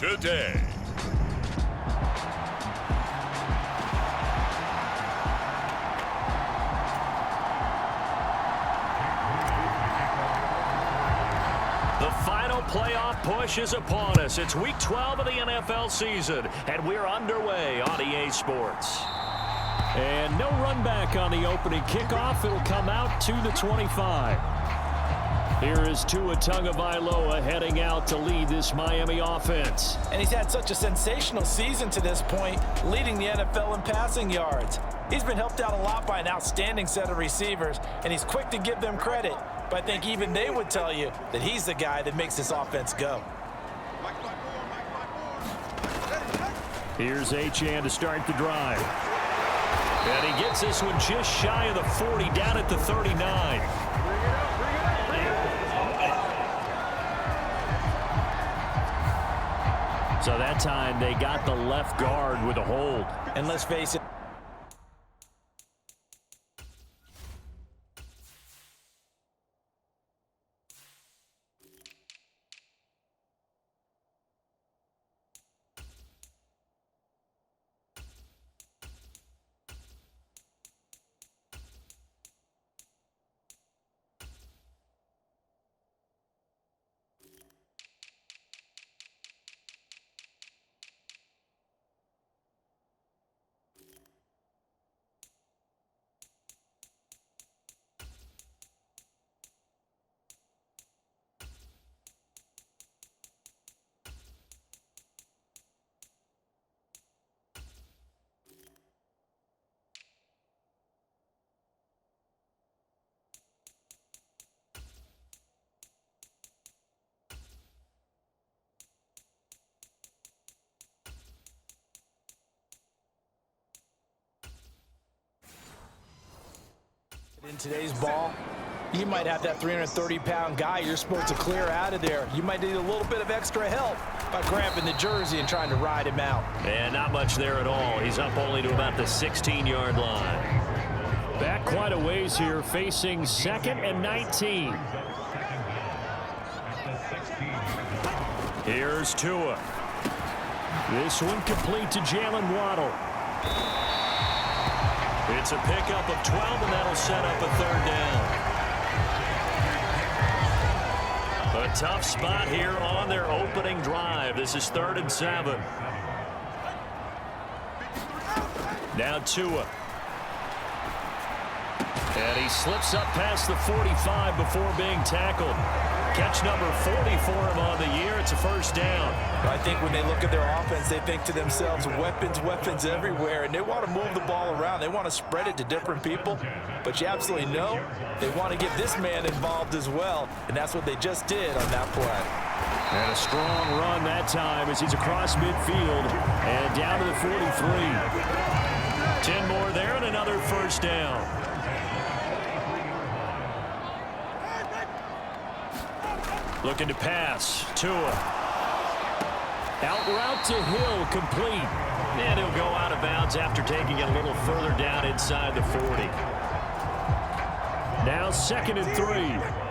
today. The final playoff push is upon us. It's Week 12 of the NFL season, and we're underway on EA Sports. And no run back on the opening kickoff. It'll come out to the 25. Here is Tua Tagovailoa heading out to lead this Miami offense. And he's had such a sensational season to this point, leading the NFL in passing yards. He's been helped out a lot by an outstanding set of receivers, and he's quick to give them credit. But I think even they would tell you that he's the guy that makes this offense go. Here's Achane to start the drive. And he gets this one just shy of the 40, down at the 39. So that time they got the left guard with a hold. And let's face it, in today's ball, you might have that 330-pound guy you're supposed to clear out of there. You might need a little bit of extra help by grabbing the jersey and trying to ride him out. And not much there at all. He's up only to about the 16-yard line. Back quite a ways here, facing 2nd and 19. Here's Tua. This one complete to Jalen Waddle. It's a pickup of 12, and that'll set up a 3rd down. A tough spot here on their opening drive. This is 3rd and 7. Now Tua. And he slips up past the 45 before being tackled. Catch number 40 for him on the year. It's a 1st down. I think when they look at their offense, they think to themselves, weapons everywhere, and they want to move the ball around. They want to spread it to different people, but you absolutely know they want to get this man involved as well, and that's what they just did on that play. And a strong run that time as he's across midfield and down to the 43. 10 more there and another 1st down. Looking to pass. Tua. Out route to Hill, complete. And he'll go out of bounds after taking it a little further down inside the 40. Now 2nd and 3.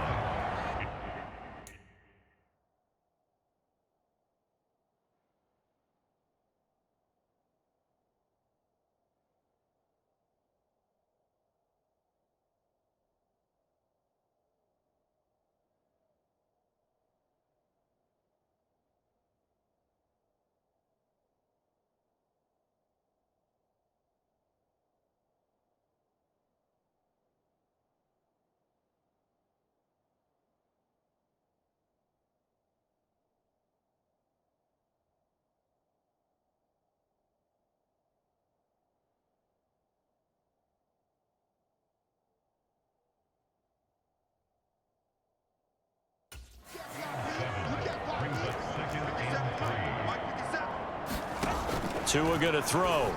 Tua going to throw.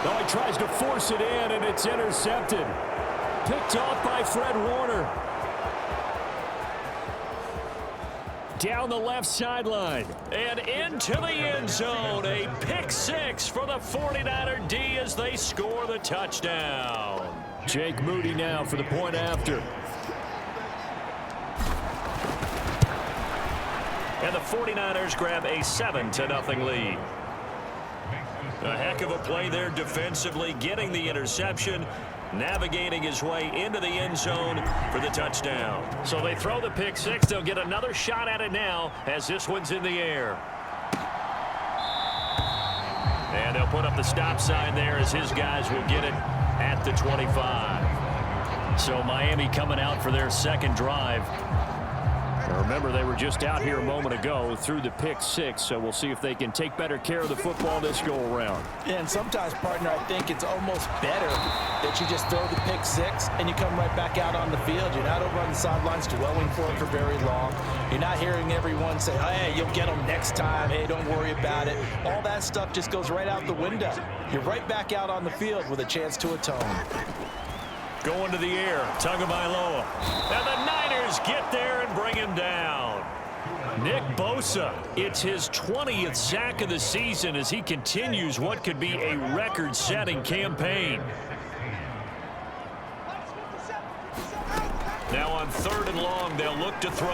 Oh, he tries to force it in, and it's intercepted. Picked off by Fred Warner. Down the left sideline. And into the end zone. A pick 6 for the 49er D as they score the touchdown. Jake Moody now for the point after. And the 49ers grab a 7-0 lead. A heck of a play there defensively, getting the interception, navigating his way into the end zone for the touchdown. So they throw the pick six. They'll get another shot at it now as this one's in the air. And they'll put up the stop sign there as his guys will get it at the 25. So Miami coming out for their second drive. Now remember, they were just out here a moment ago through the pick six, so we'll see if they can take better care of the football this go around. Yeah, and sometimes, partner, I think it's almost better that you just throw the pick six and you come right back out on the field. You're not over on the sidelines dwelling for it for very long. You're not hearing everyone say, oh, hey, you'll get them next time. Hey, don't worry about it. All that stuff just goes right out the window. You're right back out on the field with a chance to atone. Going to the air, Tagovailoa. And the Niners get there and bring him down. Nick Bosa, it's his 20th sack of the season as he continues what could be a record-setting campaign. Now on 3rd and long, they'll look to throw.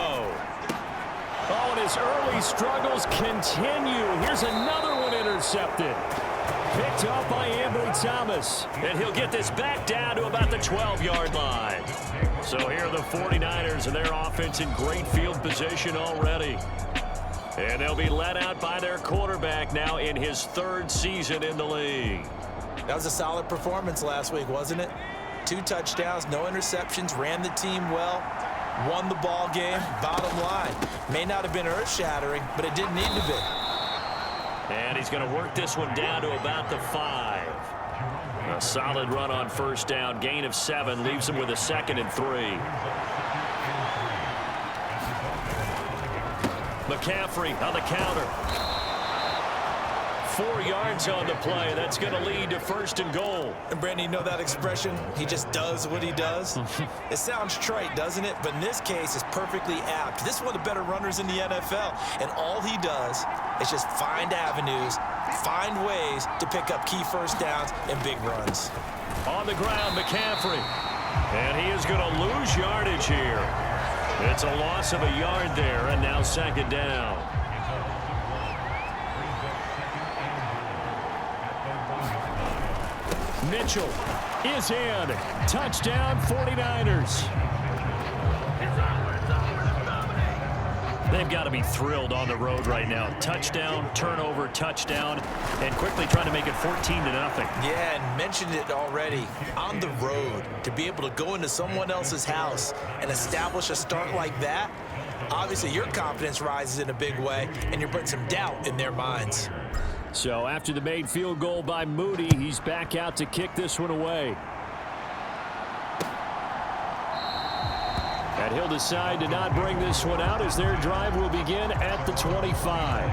Oh, and his early struggles continue. Here's another one intercepted. Picked off by Ambry Thomas. And he'll get this back down to about the 12-yard line. So here are the 49ers and their offense in great field position already. And they'll be led out by their quarterback now in his 3rd season in the league. That was a solid performance last week, wasn't it? 2 touchdowns, no interceptions, ran the team well, won the ball game. Bottom line, may not have been earth-shattering, but it didn't need to be. And he's going to work this one down to about the 5. A solid run on 1st down. Gain of 7 leaves him with a 2nd and 3. McCaffrey on the counter. 4 yards on the play. That's going to lead to 1st and goal. And Brandon, you know that expression? He just does what he does. It sounds trite, doesn't it? But in this case, it's perfectly apt. This is one of the better runners in the NFL. And all he does is just find avenues, find ways to pick up key 1st downs and big runs. On the ground, McCaffrey. And he is going to lose yardage here. It's a loss of a yard there, and now 2nd down. Mitchell is in. Touchdown, 49ers. They've got to be thrilled on the road right now. Touchdown, turnover, touchdown, and quickly trying to make it 14-0. Yeah, and mentioned it already. On the road, to be able to go into someone else's house and establish a start like that, obviously your confidence rises in a big way, and you're putting some doubt in their minds. So after the made field goal by Moody, he's back out to kick this one away. And he'll decide to not bring this one out as their drive will begin at the 25.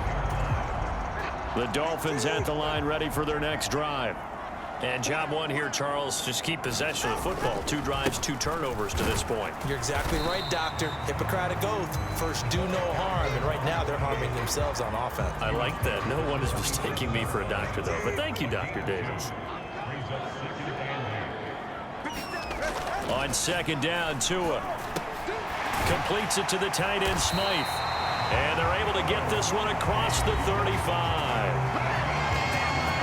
The Dolphins at the line ready for their next drive. And job one here, Charles, just keep possession of the football. 2 drives, 2 turnovers to this point. You're exactly right, Doctor. Hippocratic oath. First, do no harm. And right now, they're harming themselves on offense. I like that. No one is mistaking me for a doctor, though. But thank you, Dr. Davis. On 2nd down, Tua completes it to the tight end, Smythe. And they're able to get this one across the 35.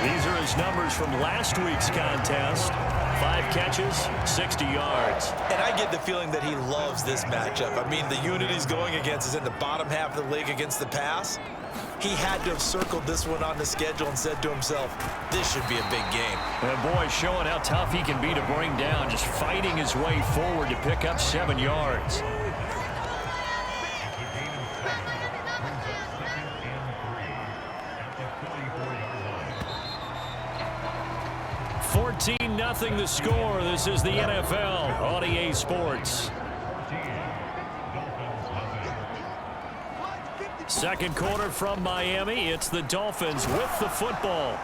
These are his numbers from last week's contest. 5 catches, 60 yards. And I get the feeling that he loves this matchup. I mean, the unit he's going against is in the bottom half of the league against the pass. He had to have circled this one on the schedule and said to himself, this should be a big game. And boy, showing how tough he can be to bring down, just fighting his way forward to pick up 7 yards. Nothing the score. This is the NFL on EA Sports. 2nd quarter from Miami. It's the Dolphins with the football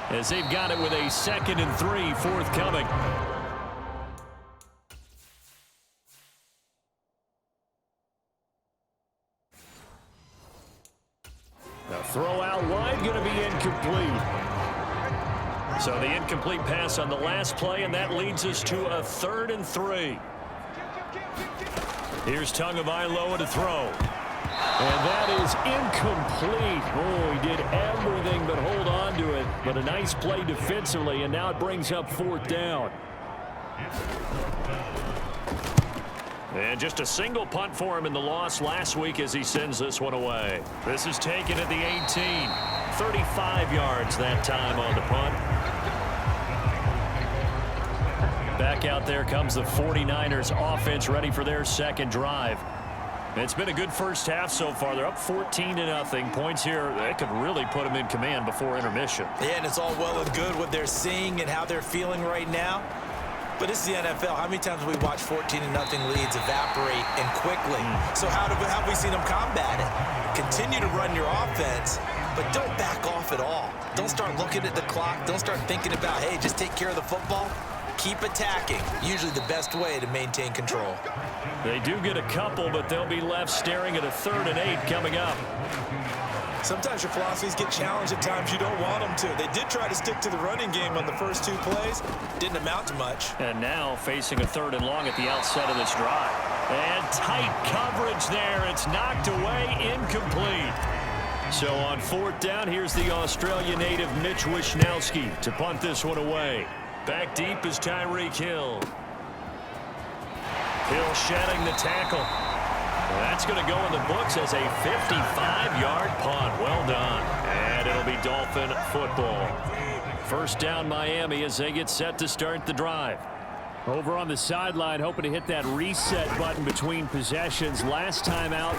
as they've got it with a 2nd and 3 forthcoming. The throw out wide going to be incomplete. So the incomplete pass on the last play, and that leads us to a 3rd and 3. Here's Tagovailoa to throw. And that is incomplete. Oh, he did everything but hold on to it. But a nice play defensively, and now it brings up 4th down. And just a single punt for him in the loss last week as he sends this one away. This is taken at the 18. 35 yards that time on the punt. Back out there comes the 49ers offense ready for their second drive. It's been a good first half so far. They're up 14-0. Points here, that could really put them in command before intermission. Yeah, and it's all well and good what they're seeing and how they're feeling right now. But it's the NFL. How many times have we watched 14-0 leads evaporate and quickly? So how have we seen them combat it? Continue to run your offense, but don't back off at all. Don't start looking at the clock. Don't start thinking about, hey, just take care of the football. Keep attacking. Usually the best way to maintain control. They do get a couple, but they'll be left staring at a 3rd and 8 coming up. Sometimes your philosophies get challenged at times you don't want them to. They did try to stick to the running game on the first 2 plays. Didn't amount to much. And now facing a 3rd and long at the outset of this drive. And tight coverage there. It's knocked away, incomplete. So on 4th down, here's the Australia native Mitch Wishnowsky to punt this one away. Back deep is Tyreek Hill. Hill shedding the tackle. That's going to go in the books as a 55-yard punt. Well done. And it'll be Dolphin football. 1st down Miami as they get set to start the drive. Over on the sideline, hoping to hit that reset button between possessions. Last time out,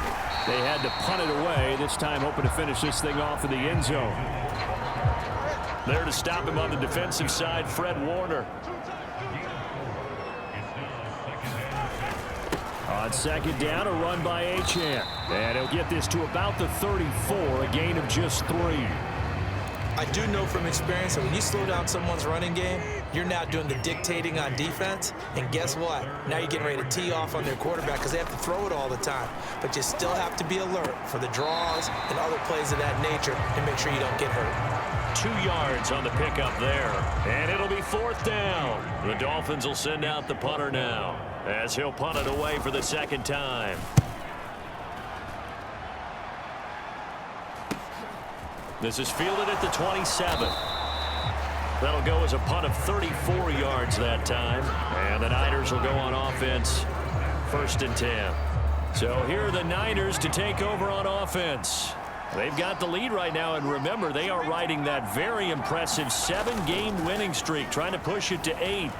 they had to punt it away. This time hoping to finish this thing off in the end zone. There to stop him on the defensive side, Fred Warner. On 2nd down, a run by Achane. And he'll get this to about the 34, a gain of just 3. I do know from experience that when you slow down someone's running game, you're now doing the dictating on defense. And guess what? Now you're getting ready to tee off on their quarterback because they have to throw it all the time. But you still have to be alert for the draws and other plays of that nature and make sure you don't get hurt. 2 yards on the pickup there. And it'll be 4th down. The Dolphins will send out the punter now as he'll punt it away for the 2nd time. This is fielded at the 27. That'll go as a punt of 34 yards that time. And the Niners will go on offense 1st and 10. So here are the Niners to take over on offense. They've got the lead right now, and remember, they are riding that very impressive 7-game winning streak, trying to push it to 8.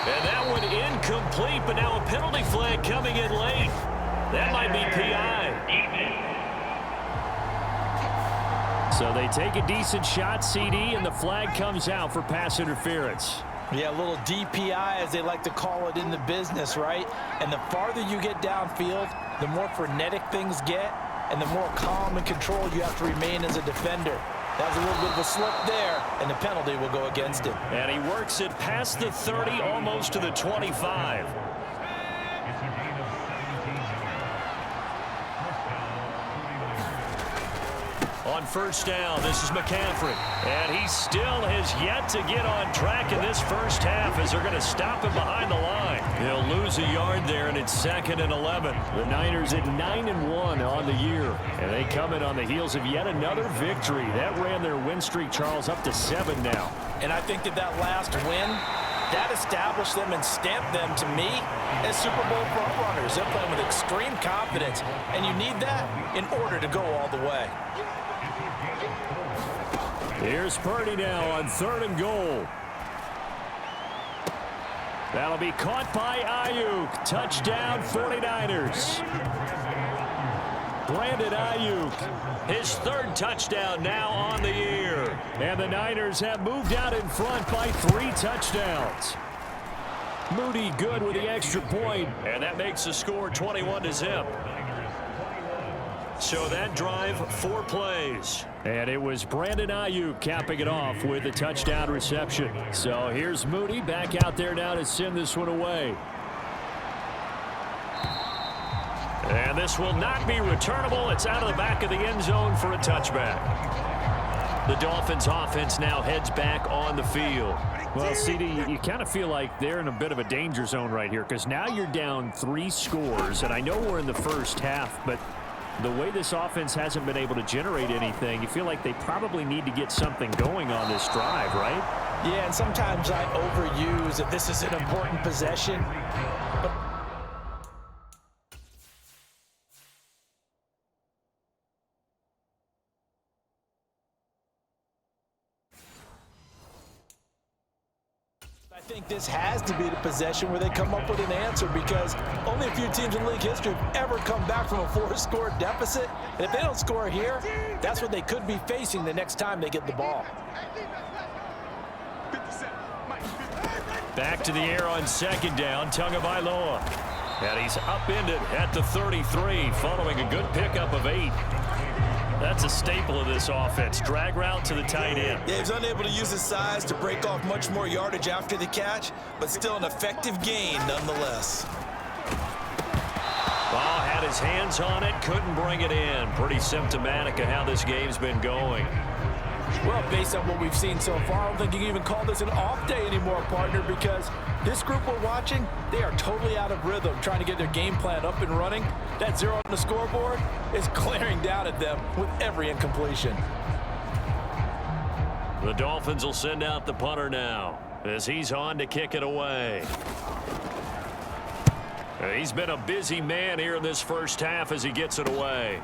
And that one incomplete, but now a penalty flag coming in late. That might be PI. So they take a decent shot, CD, and the flag comes out for pass interference. Yeah, a little DPI, as they like to call it in the business, right? And the farther you get downfield, the more frenetic things get, and the more calm and control you have to remain as a defender. That was a little bit of a slip there, and the penalty will go against him. And he works it past the 30, almost to the 25. On 1st down, this is McCaffrey. And he still has yet to get on track in this first half as they're going to stop him behind the line. He'll lose a yard there, and it's 2nd and 11. The Niners at 9-1 on the year. And they come in on the heels of yet another victory. That ran their win streak, Charles, up to 7 now. And I think that last win, that established them and stamped them, to me, as Super Bowl frontrunners. They're playing with extreme confidence, and you need that in order to go all the way. Here's Purdy now on 3rd and goal. That'll be caught by Ayuk. Touchdown 49ers. Brandon Ayuk. His 3rd touchdown now on the year. And the Niners have moved out in front by 3 touchdowns. Moody good with the extra point. And that makes the score 21-0. So that drive, 4 plays. And it was Brandon Ayuk capping it off with a touchdown reception. So here's Moody back out there now to send this one away. And this will not be returnable. It's out of the back of the end zone for a touchback. The Dolphins offense now heads back on the field. Well, CD, you kind of feel like they're in a bit of a danger zone right here because now you're down 3 scores, and I know we're in the first half, but the way this offense hasn't been able to generate anything, you feel like they probably need to get something going on this drive, right? Yeah, and sometimes I overuse that this is an important possession. But I think this has to be the possession where they come up with an answer, because only a few teams in league history have ever come back from a 4-score deficit. And if they don't score here, that's what they could be facing the next time they get the ball. Back to the air on second down, Tagovailoa. And he's upended at the 33 following a good pickup of 8. That's a staple of this offense. Drag route to the tight end. Yeah, he's unable to use his size to break off much more yardage after the catch, but still an effective gain nonetheless. Ball had his hands on it, couldn't bring it in. Pretty symptomatic of how this game's been going. Well, based on what we've seen so far, I don't think you can even call this an off day anymore, partner, because this group we're watching, they are totally out of rhythm, trying to get their game plan up and running. That 0 on the scoreboard is glaring down at them with every incompletion. The Dolphins will send out the punter now as he's on to kick it away. He's been a busy man here in this first half as he gets it away.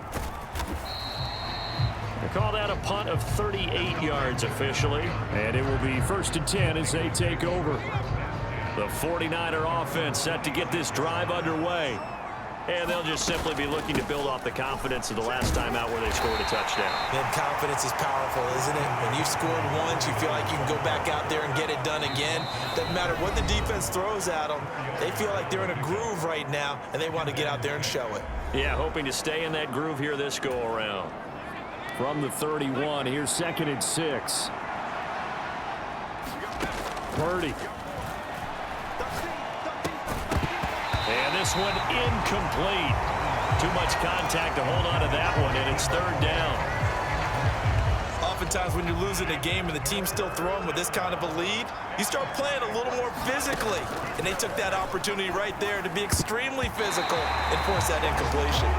They call that a punt of 38 yards officially. And it will be 1st and 10 as they take over. The 49er offense set to get this drive underway. And they'll just simply be looking to build off the confidence of the last time out where they scored a touchdown. And confidence is powerful, isn't it? When you've scored once, you feel like you can go back out there and get it done again. Doesn't matter what the defense throws at them. They feel like they're in a groove right now, and they want to get out there and show it. Yeah, hoping to stay in that groove here this go-around. From the 31, here's 2nd and 6. Purdy. And this one incomplete. Too much contact to hold on to that one, and it's 3rd down. Oftentimes when you're losing a game and the team's still throwing with this kind of a lead, you start playing a little more physically. And they took that opportunity right there to be extremely physical and force that incompletion.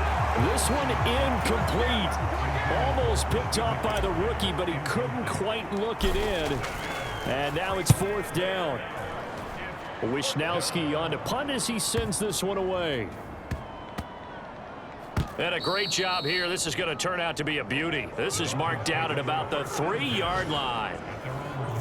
This one incomplete. Almost picked off by the rookie, but he couldn't quite look it in. And now it's 4th down. Wishnowski on to punt as he sends this one away. And a great job here. This is going to turn out to be a beauty. This is marked down at about the 3-yard line.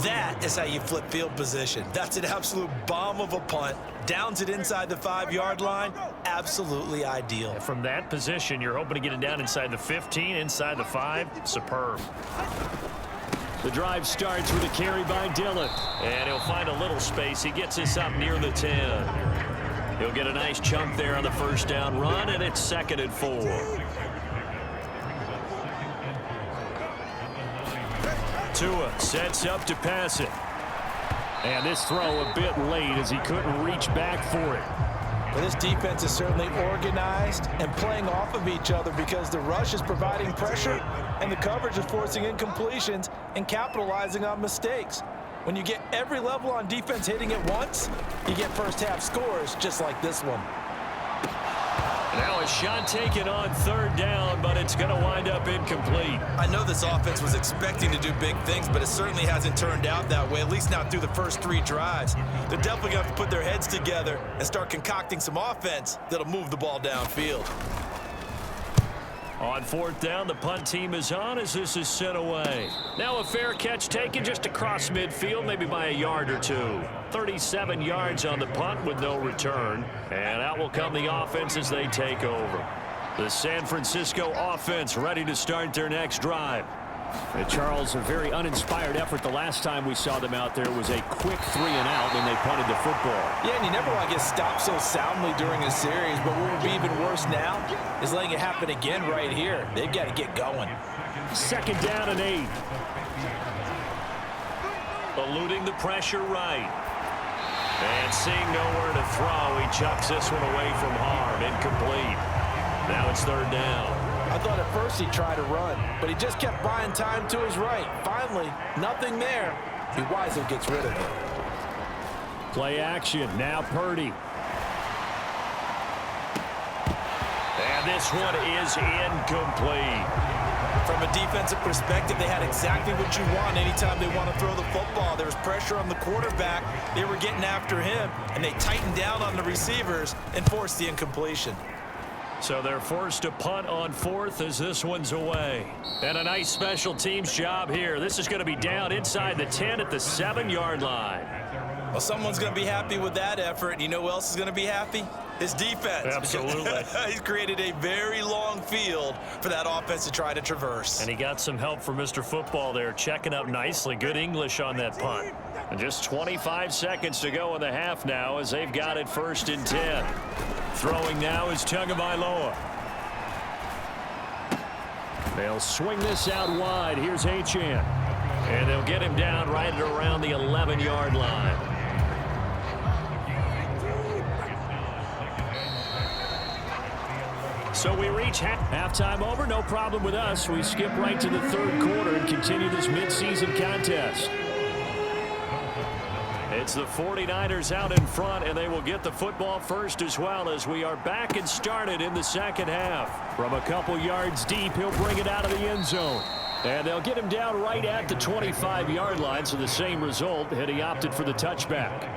That is how you flip field position. That's an absolute bomb of a punt. Downs it inside the 5-yard line. Absolutely ideal. From that position, you're hoping to get it down inside the 15, inside the 5. Superb. The drive starts with a carry by Dillon. And he'll find a little space. He gets us up near the 10. He'll get a nice chunk there on the 1st down run, and it's 2nd and 4. Tua sets up to pass it. And this throw a bit late as he couldn't reach back for it. Well, this defense is certainly organized and playing off of each other because the rush is providing pressure and the coverage is forcing incompletions and capitalizing on mistakes. When you get every level on defense hitting at once, you get first-half scores just like this one. Now a shot taken on 3rd down, but it's going to wind up incomplete. I know this offense was expecting to do big things, but it certainly hasn't turned out that way, at least not through the first 3 drives. They're definitely going to have to put their heads together and start concocting some offense that'll move the ball downfield. On 4th down, the punt team is on as this is sent away. Now a fair catch taken just across midfield, maybe by a yard or 2. 37 yards on the punt with no return. And out will come the offense as they take over. The San Francisco offense ready to start their next drive. And Charles, a very uninspired effort the last time we saw them out there was a quick 3-and-out when they punted the football. Yeah, and you never want to get stopped so soundly during a series, but what would be even worse now is letting it happen again right here. They've got to get going. 2nd down and 8. Eluding the pressure right. And seeing nowhere to throw, he chucks this one away from harm. Incomplete. Now it's 3rd down. I thought at first he'd try to run, but he just kept buying time to his right. Finally, nothing there. He wisely gets rid of it. Play action. Now Purdy. And this one is incomplete. From a defensive perspective, they had exactly what you want anytime they want to throw the football. There was pressure on the quarterback. They were getting after him, and they tightened down on the receivers and forced the incompletion. So they're forced to punt on fourth as this one's away. And a nice special teams job here. This is going to be down inside the 10 at the 7-yard line. Well, someone's going to be happy with that effort. You know who else is going to be happy? His defense. Absolutely. He's created a very long field for that offense to try to traverse. And he got some help from Mr. Football there, checking up nicely. Good English on that punt. And just 25 seconds to go in the half now as they've got it 1st and 10. Throwing now is Tagovailoa. They'll swing this out wide. Here's Achane. And they'll get him down right at around the 11-yard line. So we reach halftime over. No problem with us. We skip right to the 3rd quarter and continue this midseason contest. It's the 49ers out in front, and they will get the football first as well as we are back and started in the 2nd half. From a couple yards deep, he'll bring it out of the end zone. And they'll get him down right at the 25-yard line, so the same result, had he opted for the touchback.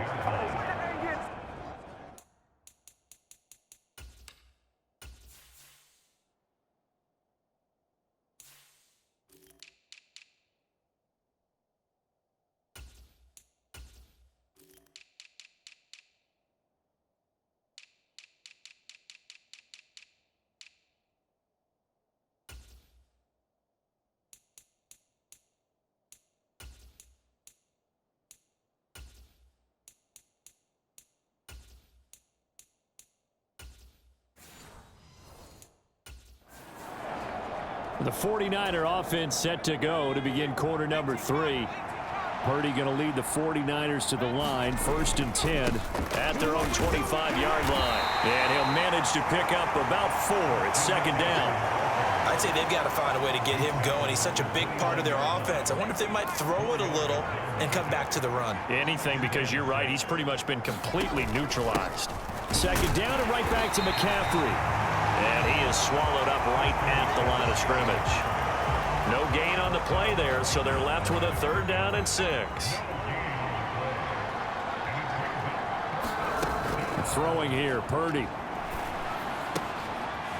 The 49er offense set to go to begin quarter number 3. Purdy going to lead the 49ers to the line, 1st and 10 at their own 25-yard line. And he'll manage to pick up about 4. It's 2nd down. I'd say they've got to find a way to get him going. He's such a big part of their offense. I wonder if they might throw it a little and come back to the run. Anything, because you're right. He's pretty much been completely neutralized. 2nd down and right back to McCaffrey. And he is swallowed up right at the line of scrimmage. No gain on the play there, so they're left with a 3rd down and 6. Throwing here, Purdy.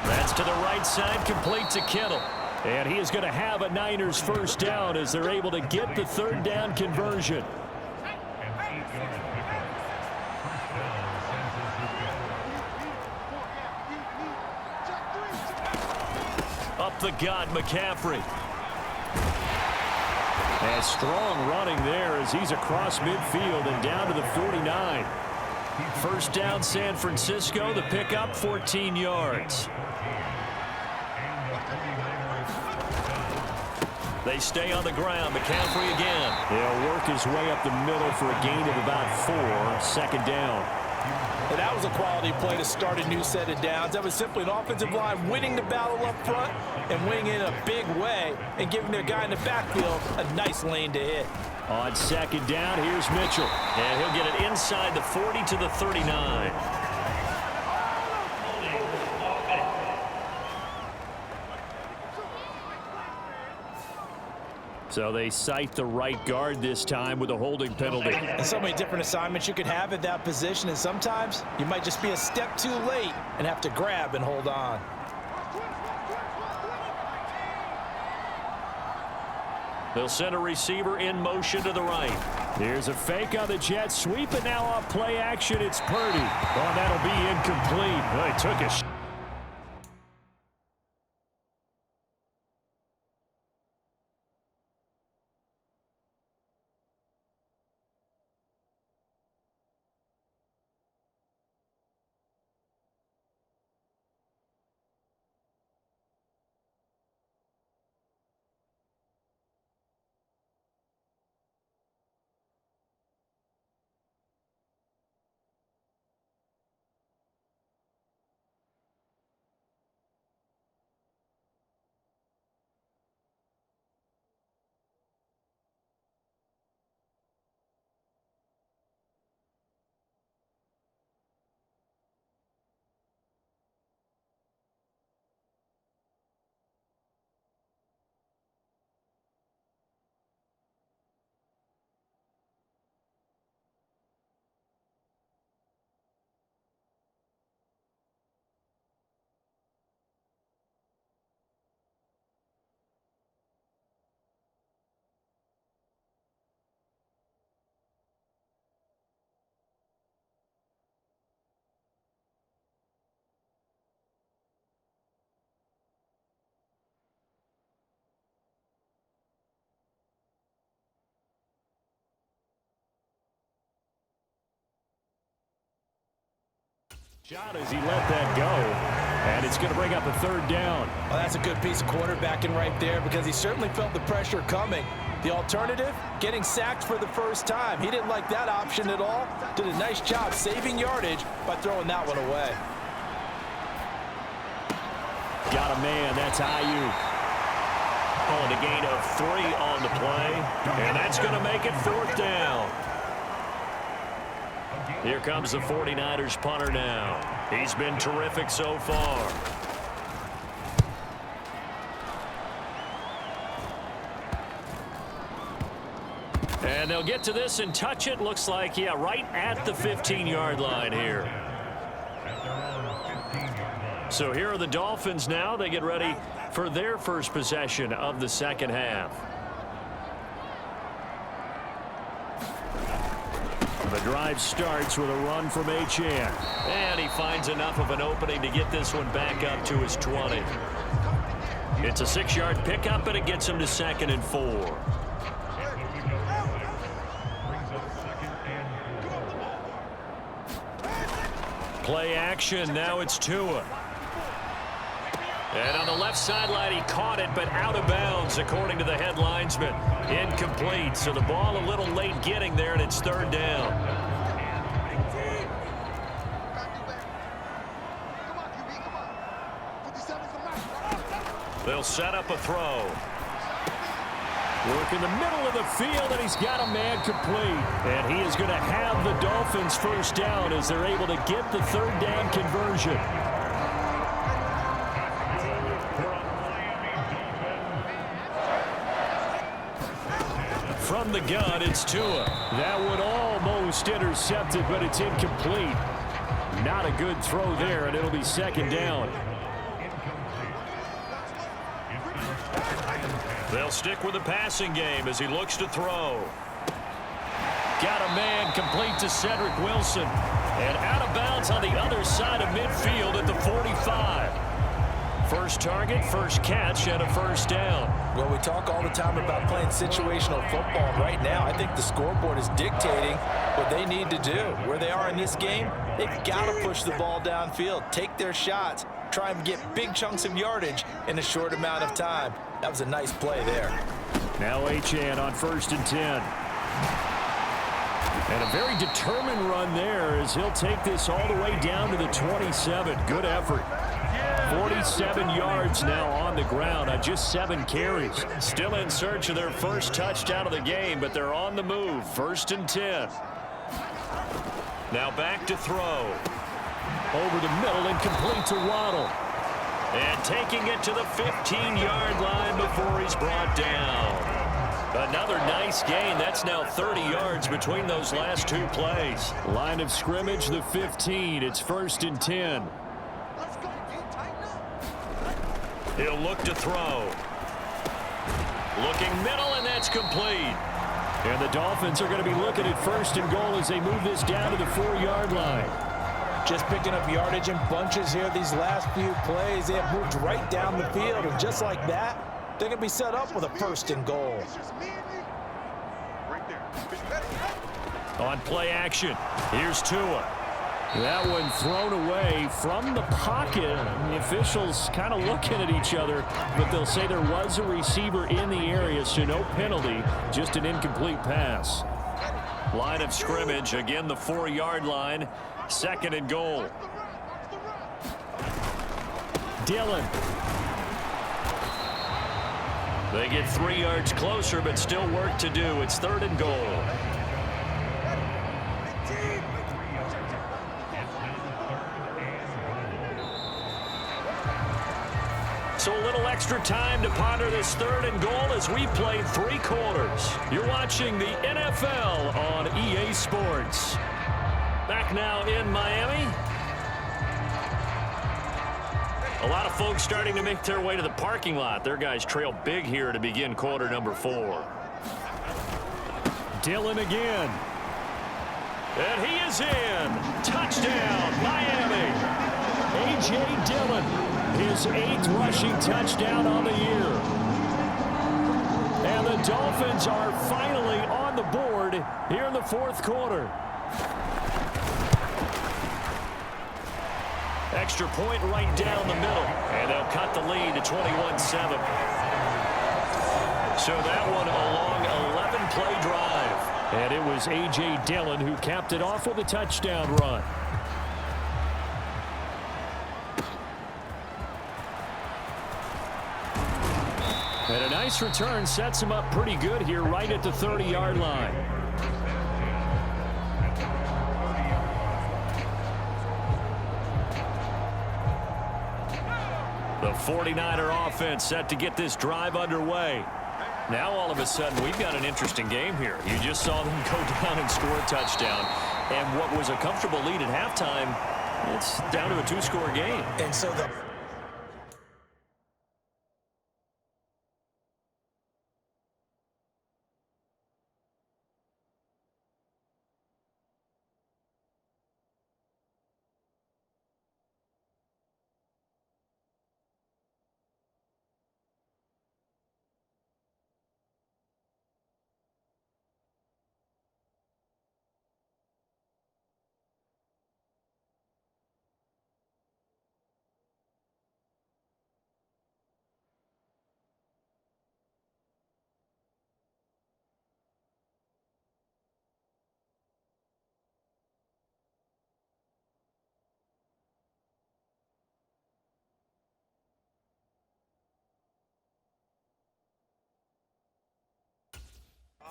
That's to the right side, complete to Kittle. And he is going to have a Niners 1st down as they're able to get the 3rd down conversion. Up the gut, McCaffrey. And strong running there as he's across midfield and down to the 49. 1st down, San Francisco. The pickup, 14 yards. They stay on the ground. McCaffrey again. He'll work his way up the middle for a gain of about 4. 2nd down. And that was a quality play to start a new set of downs. That was simply an offensive line winning the battle up front and winning in a big way and giving their guy in the backfield a nice lane to hit. On 2nd down, here's Mitchell. And he'll get it inside the 40 to the 39. So they cite the right guard this time with a holding penalty. And so many different assignments you could have at that position, and sometimes you might just be a step too late and have to grab and hold on. They'll send a receiver in motion to the right. Here's a fake on the jet sweep, and now off play action, it's Purdy. Oh, that'll be incomplete. Well, he took a Shot as he let that go, and it's going to bring up a third down. Well, that's a good piece of quarterbacking right there because he certainly felt the pressure coming. The alternative, getting sacked for the first time. He didn't like that option at all. Did a nice job saving yardage by throwing that one away. Got a man, that's Ayuk. Oh, and a gain of 3 on the play, and that's going to make it 4th down. Here comes the 49ers punter now. He's been terrific so far. And they'll get to this and touch it. Looks like, yeah, right at the 15-yard line here. So here are the Dolphins now. They get ready for their first possession of the second half. The drive starts with a run from Achane. And he finds enough of an opening to get this one back up to his 20. It's a 6-yard pickup, and it gets him to 2nd and 4. Play action. Now it's Tua. And on the left sideline, he caught it, but out of bounds, according to the head linesman. Incomplete. So the ball a little late getting there, and it's 3rd down. They'll set up a throw. Work in the middle of the field, and he's got a man complete. And he is going to have the Dolphins first down as they're able to get the 3rd down conversion. From the gun, it's Tua. That one almost intercepted, but it's incomplete. Not a good throw there, and it'll be 2nd down. They'll stick with the passing game as he looks to throw. Got a man complete to Cedric Wilson. And out of bounds on the other side of midfield at the 45. First target, first catch, and a 1st down. Well, we talk all the time about playing situational football. Right now, I think the scoreboard is dictating what they need to do. Where they are in this game, they've got to push the ball downfield, take their shots, try and get big chunks of yardage in a short amount of time. That was a nice play there. Now Achane on 1st and 10. And a very determined run there as he'll take this all the way down to the 27. Good effort. 47 yards now on the ground on just 7 carries. Still in search of their first touchdown of the game, but they're on the move. 1st and 10. Now back to throw. Over the middle and complete to Waddle. And taking it to the 15-yard line before he's brought down. Another nice gain. That's now 30 yards between those last 2 plays. Line of scrimmage, the 15. It's 1st and 10. He'll look to throw. Looking middle, and that's complete. And the Dolphins are going to be looking at 1st and goal as they move this down to the 4-yard line. Just picking up yardage in bunches here these last few plays. They have moved right down the field, and just like that, they're going to be set up with a 1st and goal. On play action, here's Tua. That one thrown away from the pocket. The officials kind of looking at each other, but they'll say there was a receiver in the area, so no penalty, just an incomplete pass. Line of scrimmage, again the 4-yard line, 2nd and goal. Dillon. They get 3 yards closer, but still work to do. It's 3rd and goal. So a little extra time to ponder this 3rd and goal as we played 3 quarters. You're watching the NFL on EA Sports. Back now in Miami. A lot of folks starting to make their way to the parking lot. Their guys trail big here to begin quarter number 4. Dillon again. And he is in. Touchdown, Miami. A.J. Dillon, his 8th rushing touchdown on the year. And the Dolphins are finally on the board here in the 4th quarter. Extra point right down the middle. And they'll cut the lead to 21-7. So that one a long 11-play drive. And it was A.J. Dillon who capped it off with a touchdown run. And a nice return sets him up pretty good here right at the 30-yard line. The 49er offense set to get this drive underway. Now all of a sudden we've got an interesting game here. You just saw them go down and score a touchdown. And what was a comfortable lead at halftime, it's down to a 2-score game. And so the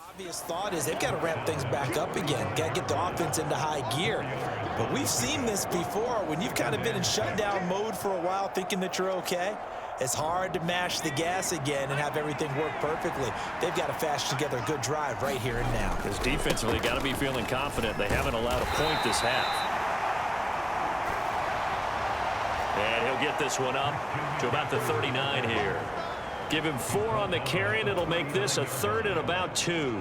obvious thought is they've got to ramp things back up again. Got to get the offense into high gear. But we've seen this before. When you've kind of been in shutdown mode for a while thinking that you're okay, it's hard to mash the gas again and have everything work perfectly. They've got to fashion together a good drive right here and now. Because defensively, got to be feeling confident. They haven't allowed a point this half. And he'll get this one up to about the 39 here. Give him 4 on the carry, and it'll make this a 3rd and about 2.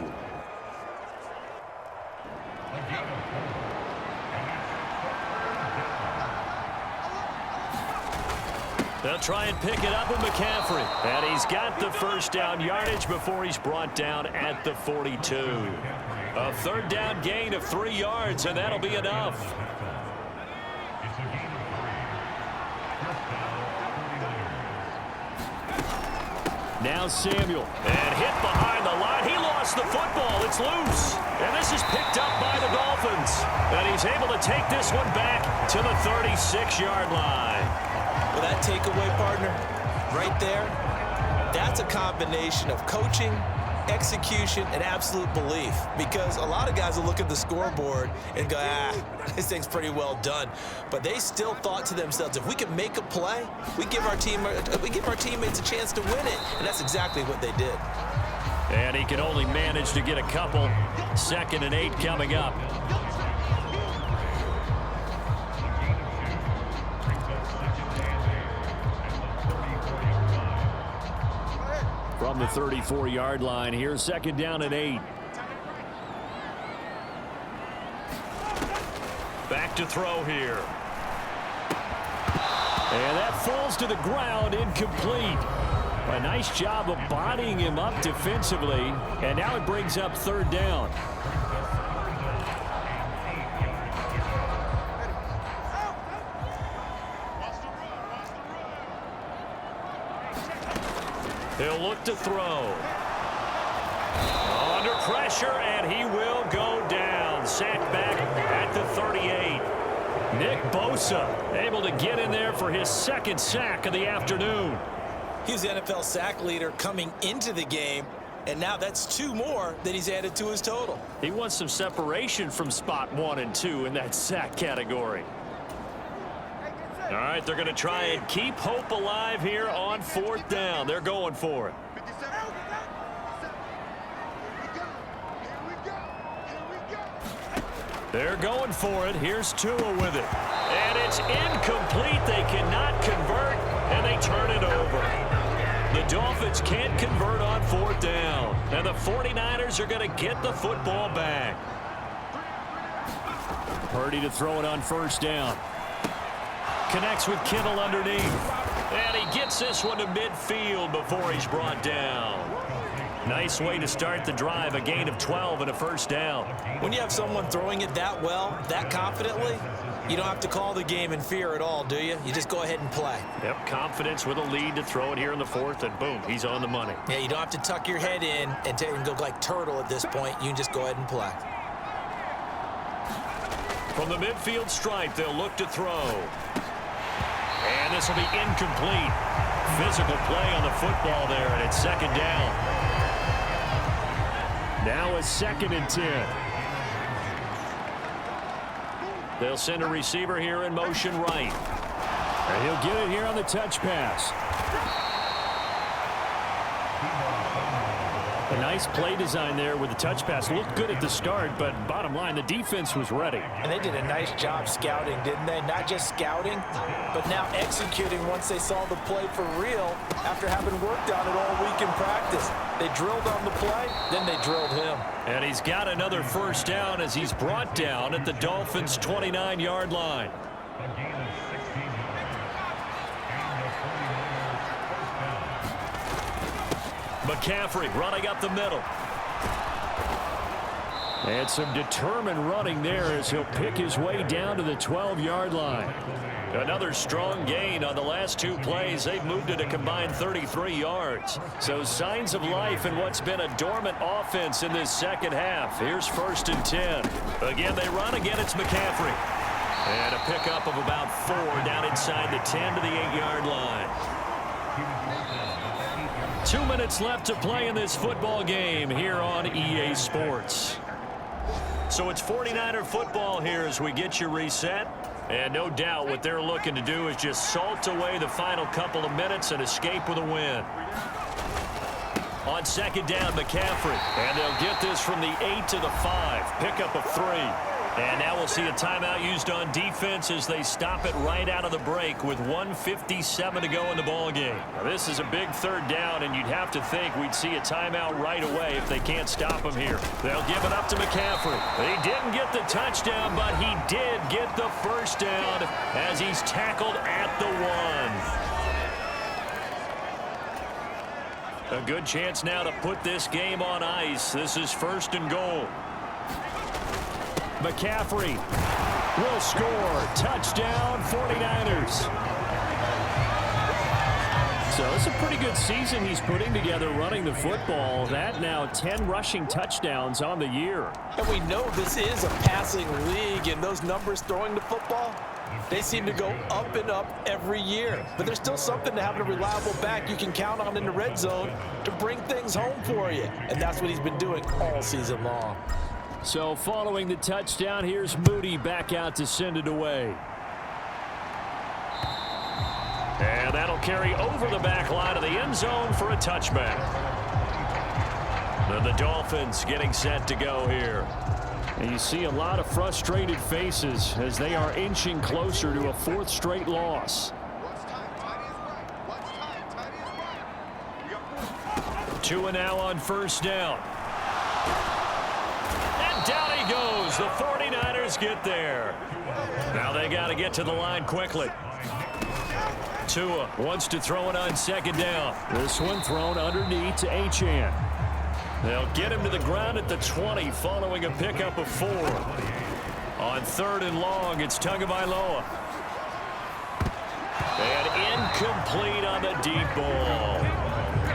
They'll try and pick it up with McCaffrey. And he's got the first down yardage before he's brought down at the 42. A 3rd down gain of 3 yards, and that'll be enough. Now Samuel. And hit behind the line. He lost the football. It's loose. And this is picked up by the Dolphins. And he's able to take this one back to the 36-yard line. Well, that takeaway, partner, right there, that's a combination of coaching, execution, and absolute belief. Because a lot of guys will look at the scoreboard and go, this thing's pretty well done. But they still thought to themselves, if we can make a play, we give our teammates a chance to win it. And that's exactly what they did. And he can only manage to get a couple. 2nd and 8 coming up. From the 34-yard line here, 2nd down and 8. Back to throw here. And that falls to the ground, incomplete. A nice job of bodying him up defensively, and now it brings up 3rd down. He'll look to throw. Under pressure, and he will go down. Sacked back at the 38. Nick Bosa able to get in there for his 2nd sack of the afternoon. He's the NFL sack leader coming into the game, and now that's 2 more that he's added to his total. He wants some separation from spot 1 and 2 in that sack category. All right, they're going to try and keep hope alive here on 4th down. They're going for it. They're going for it. Here's Tua with it. And it's incomplete. They cannot convert, and they turn it over. The Dolphins can't convert on 4th down. And the 49ers are going to get the football back. Purdy to throw it on 1st down. Connects with Kittle underneath. And he gets this one to midfield before he's brought down. Nice way to start the drive, a gain of 12 and a first down. When you have someone throwing it that well, that confidently, you don't have to call the game in fear at all, do you? You just go ahead and play. Yep, confidence with a lead to throw it here in the fourth, and boom, he's on the money. Yeah, you don't have to tuck your head in and go like turtle at this point. You can just go ahead and play. From the midfield stripe, they'll look to throw. And this will be incomplete. Physical play on the football there, and it's second down. Now a 2nd and 10. They'll send a receiver here in motion right. And he'll get it here on the touch pass. A nice play design there with the touch pass. Looked good at the start, but bottom line, the defense was ready. And they did a nice job scouting, didn't they? Not just scouting, but now executing once they saw the play for real after having worked on it all week in practice. They drilled on the play, then they drilled him. And he's got another first down as he's brought down at the Dolphins' 29-yard line. McCaffrey running up the middle. And some determined running there as he'll pick his way down to the 12-yard line. Another strong gain on the last two plays. They've moved it a combined 33 yards. So signs of life in what's been a dormant offense in this second half. Here's 1st and 10. Again, they run. Again, it's McCaffrey. And a pickup of about 4 down inside the 10 to the 8-yard line. 2 minutes left to play in this football game here on EA Sports. So it's 49er football here as we get you reset. And no doubt what they're looking to do is just salt away the final couple of minutes and escape with a win. On second down, McCaffrey. And they'll get this from the 8 to the 5. Pickup of 3. And now we'll see a timeout used on defense as they stop it right out of the break with 1:57 to go in the ballgame. This is a big third down, and you'd have to think we'd see a timeout right away if they can't stop him here. They'll give it up to McCaffrey. He didn't get the touchdown, but he did get the first down as he's tackled at the 1. A good chance now to put this game on ice. This is 1st and goal. McCaffrey will score. Touchdown, 49ers. So it's a pretty good season he's putting together running the football. That now 10 rushing touchdowns on the year. And we know this is a passing league, and those numbers throwing the football, they seem to go up and up every year. But there's still something to having a reliable back you can count on in the red zone to bring things home for you. And that's what he's been doing all season long. So following the touchdown, here's Moody back out to send it away. And that'll carry over the back line of the end zone for a touchback. And the Dolphins getting set to go here. And you see a lot of frustrated faces as they are inching closer to a 4th straight loss. 2 and now on first down. Down he goes. The 49ers get there. Now they got to get to the line quickly. Tua wants to throw it on second down. This one thrown underneath to Achane. They'll get him to the ground at the 20 following a pickup of 4. On 3rd and long, it's Tagovailoa. And incomplete on the deep ball.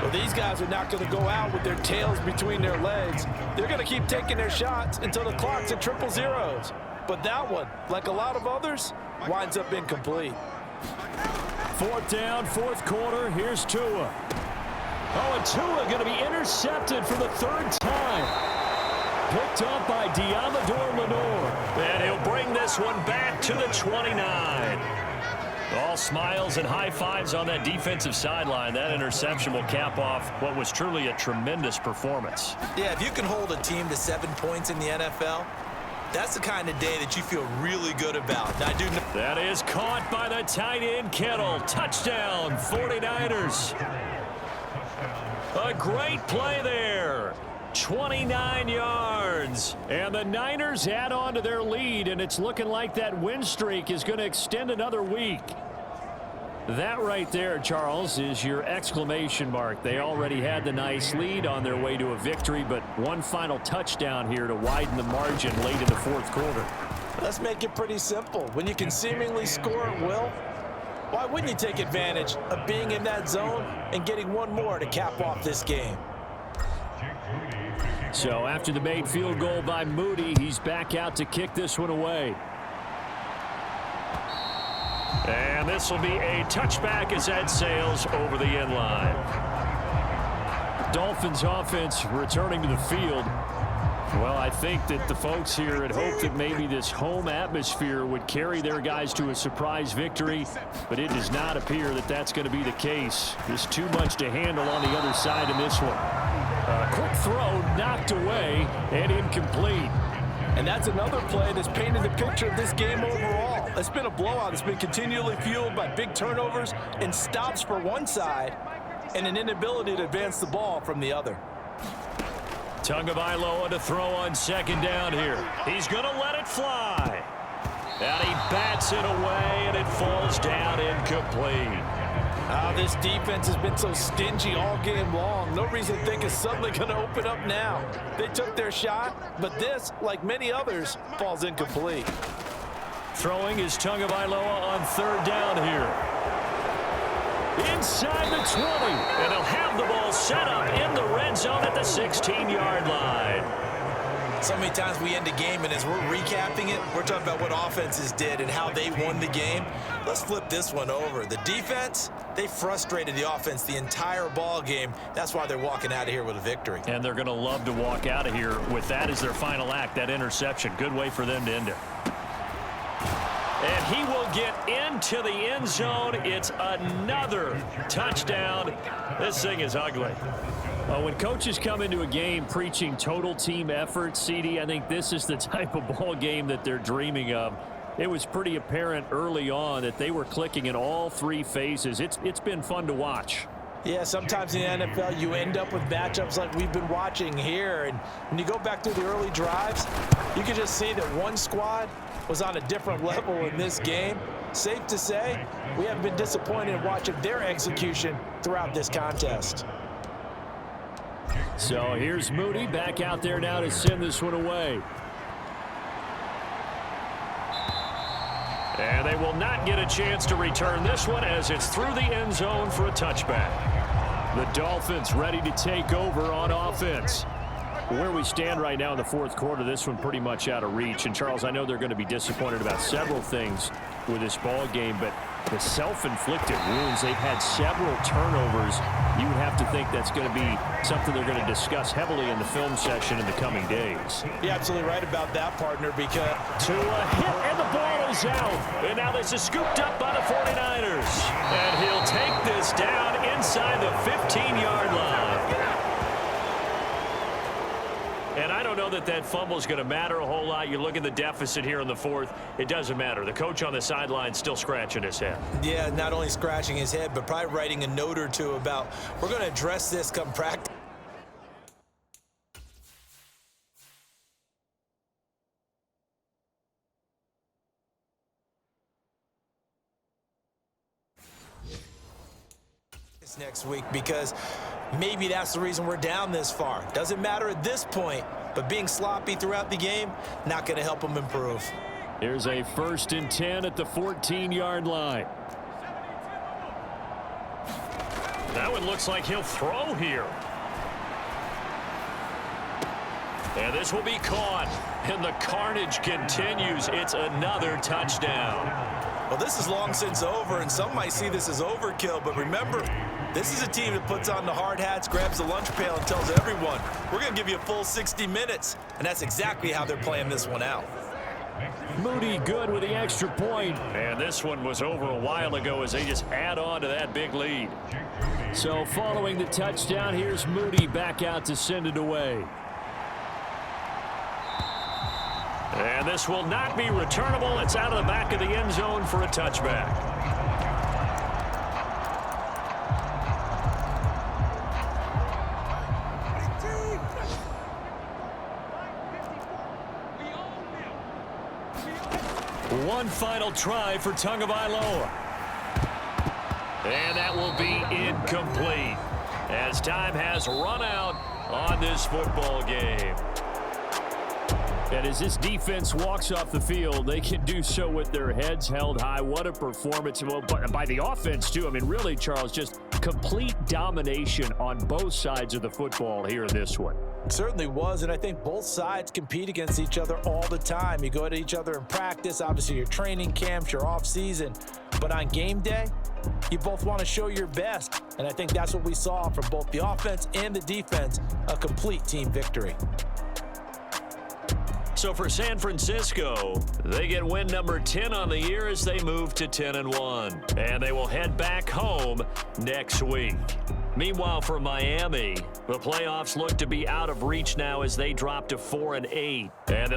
Well, these guys are not going to go out with their tails between their legs. They're going to keep taking their shots until the clock's at 000. But that one, like a lot of others, winds up incomplete. 4th down, 4th quarter. Here's Tua. Oh, and Tua going to be intercepted for the 3rd time. Picked up by Deommodore Lenoir. And he'll bring this one back to the 29. All smiles and high fives on that defensive sideline. That interception will cap off what was truly a tremendous performance. Yeah, if you can hold a team to 7 points in the NFL, that's the kind of day that you feel really good about. And I do know that is caught by the tight end Kittle. Touchdown, 49ers. A great play there. 29 yards. And the Niners add on to their lead, and it's looking like that win streak is going to extend another week. That right there, Charles, is your exclamation mark. They already had the nice lead on their way to a victory, but one final touchdown here to widen the margin late in the fourth quarter. Let's make it pretty simple. When you can seemingly score at will, why wouldn't you take advantage of being in that zone and getting one more to cap off this game? So after the made field goal by Moody, he's back out to kick this one away. And this will be a touchback as that sails over the end line. Dolphins offense returning to the field. Well, I think that the folks here had hoped that maybe this home atmosphere would carry their guys to a surprise victory, but it does not appear that that's going to be the case. There's too much to handle on the other side in this one. A quick throw knocked away and incomplete. And that's another play that's painted the picture of this game overall. It's been a blowout. It's been continually fueled by big turnovers and stops for one side and an inability to advance the ball from the other. Tagovailoa to throw on second down here. He's going to let it fly. And he bats it away, and it falls down incomplete. This defense has been so stingy all game long. No reason to think it's suddenly going to open up now. They took their shot, but this, like many others, falls incomplete. Throwing is Tagovailoa on third down here. Inside the 20, and he'll have the ball set up in the red zone at the 16-yard line. So many times we end a game, and as we're recapping it, we're talking about what offenses did and how they won the game. Let's flip this one over. The defense, they frustrated the offense the entire ball game. That's why they're walking out of here with a victory. And they're going to love to walk out of here with that as their final act, that interception. Good way for them to end it. And he will get into the end zone. It's another touchdown. This thing is ugly. When coaches come into a game preaching total team effort, CD, I think this is the type of ball game that they're dreaming of. It was pretty apparent early on that they were clicking in all three phases. It's been fun to watch. Yeah, sometimes in the NFL you end up with matchups like we've been watching here. And when you go back to the early drives, you can just see that one squad was on a different level in this game. Safe to say, we haven't been disappointed in watching their execution throughout this contest. So here's Moody back out there now to send this one away. And they will not get a chance to return this one as it's through the end zone for a touchback. The Dolphins ready to take over on offense. Where we stand right now in the fourth quarter, this one pretty much out of reach. And, Charles, I know they're going to be disappointed about several things with this ball game, but the self-inflicted wounds, they've had several turnovers. You would have to think that's going to be something they're going to discuss heavily in the film session in the coming days. You're absolutely right about that, partner, because to a hit, and the ball is out. And now this is scooped up by the 49ers. And he'll take this down inside the 15-yard line. And I don't know that that fumble is going to matter a whole lot. You look at the deficit here in the fourth, it doesn't matter. The coach on the sideline still scratching his head. Yeah, not only scratching his head, but probably writing a note or two about, we're going to address this come practice. Next week, because maybe that's the reason we're down this far. Doesn't matter at this point, but being sloppy throughout the game, not going to help them improve. Here's a 1st and 10 at the 14-yard line. That one looks like he'll throw here. And this will be caught. And the carnage continues. It's another touchdown. Well, this is long since over, and some might see this as overkill, but remember, this is a team that puts on the hard hats, grabs the lunch pail, and tells everyone, we're going to give you a full 60 minutes. And that's exactly how they're playing this one out. Moody good with the extra point. And this one was over a while ago as they just add on to that big lead. So following the touchdown, here's Moody back out to send it away. And this will not be returnable. It's out of the back of the end zone for a touchback. One final try for Tagovailoa. And that will be incomplete as time has run out on this football game. And as this defense walks off the field, they can do so with their heads held high. What a performance. Well, by the offense, too. I mean, really, Charles, just complete domination on both sides of the football here in this one. It certainly was, and I think both sides compete against each other all the time. You go at each other in practice, obviously your training camps, your off-season. But on game day, you both want to show your best. And I think that's what we saw from both the offense and the defense, a complete team victory. So for San Francisco, they get win number 10 on the year as they move to 10-1. And they will head back home next week. Meanwhile, for Miami, the playoffs look to be out of reach now as they drop to 4-8. And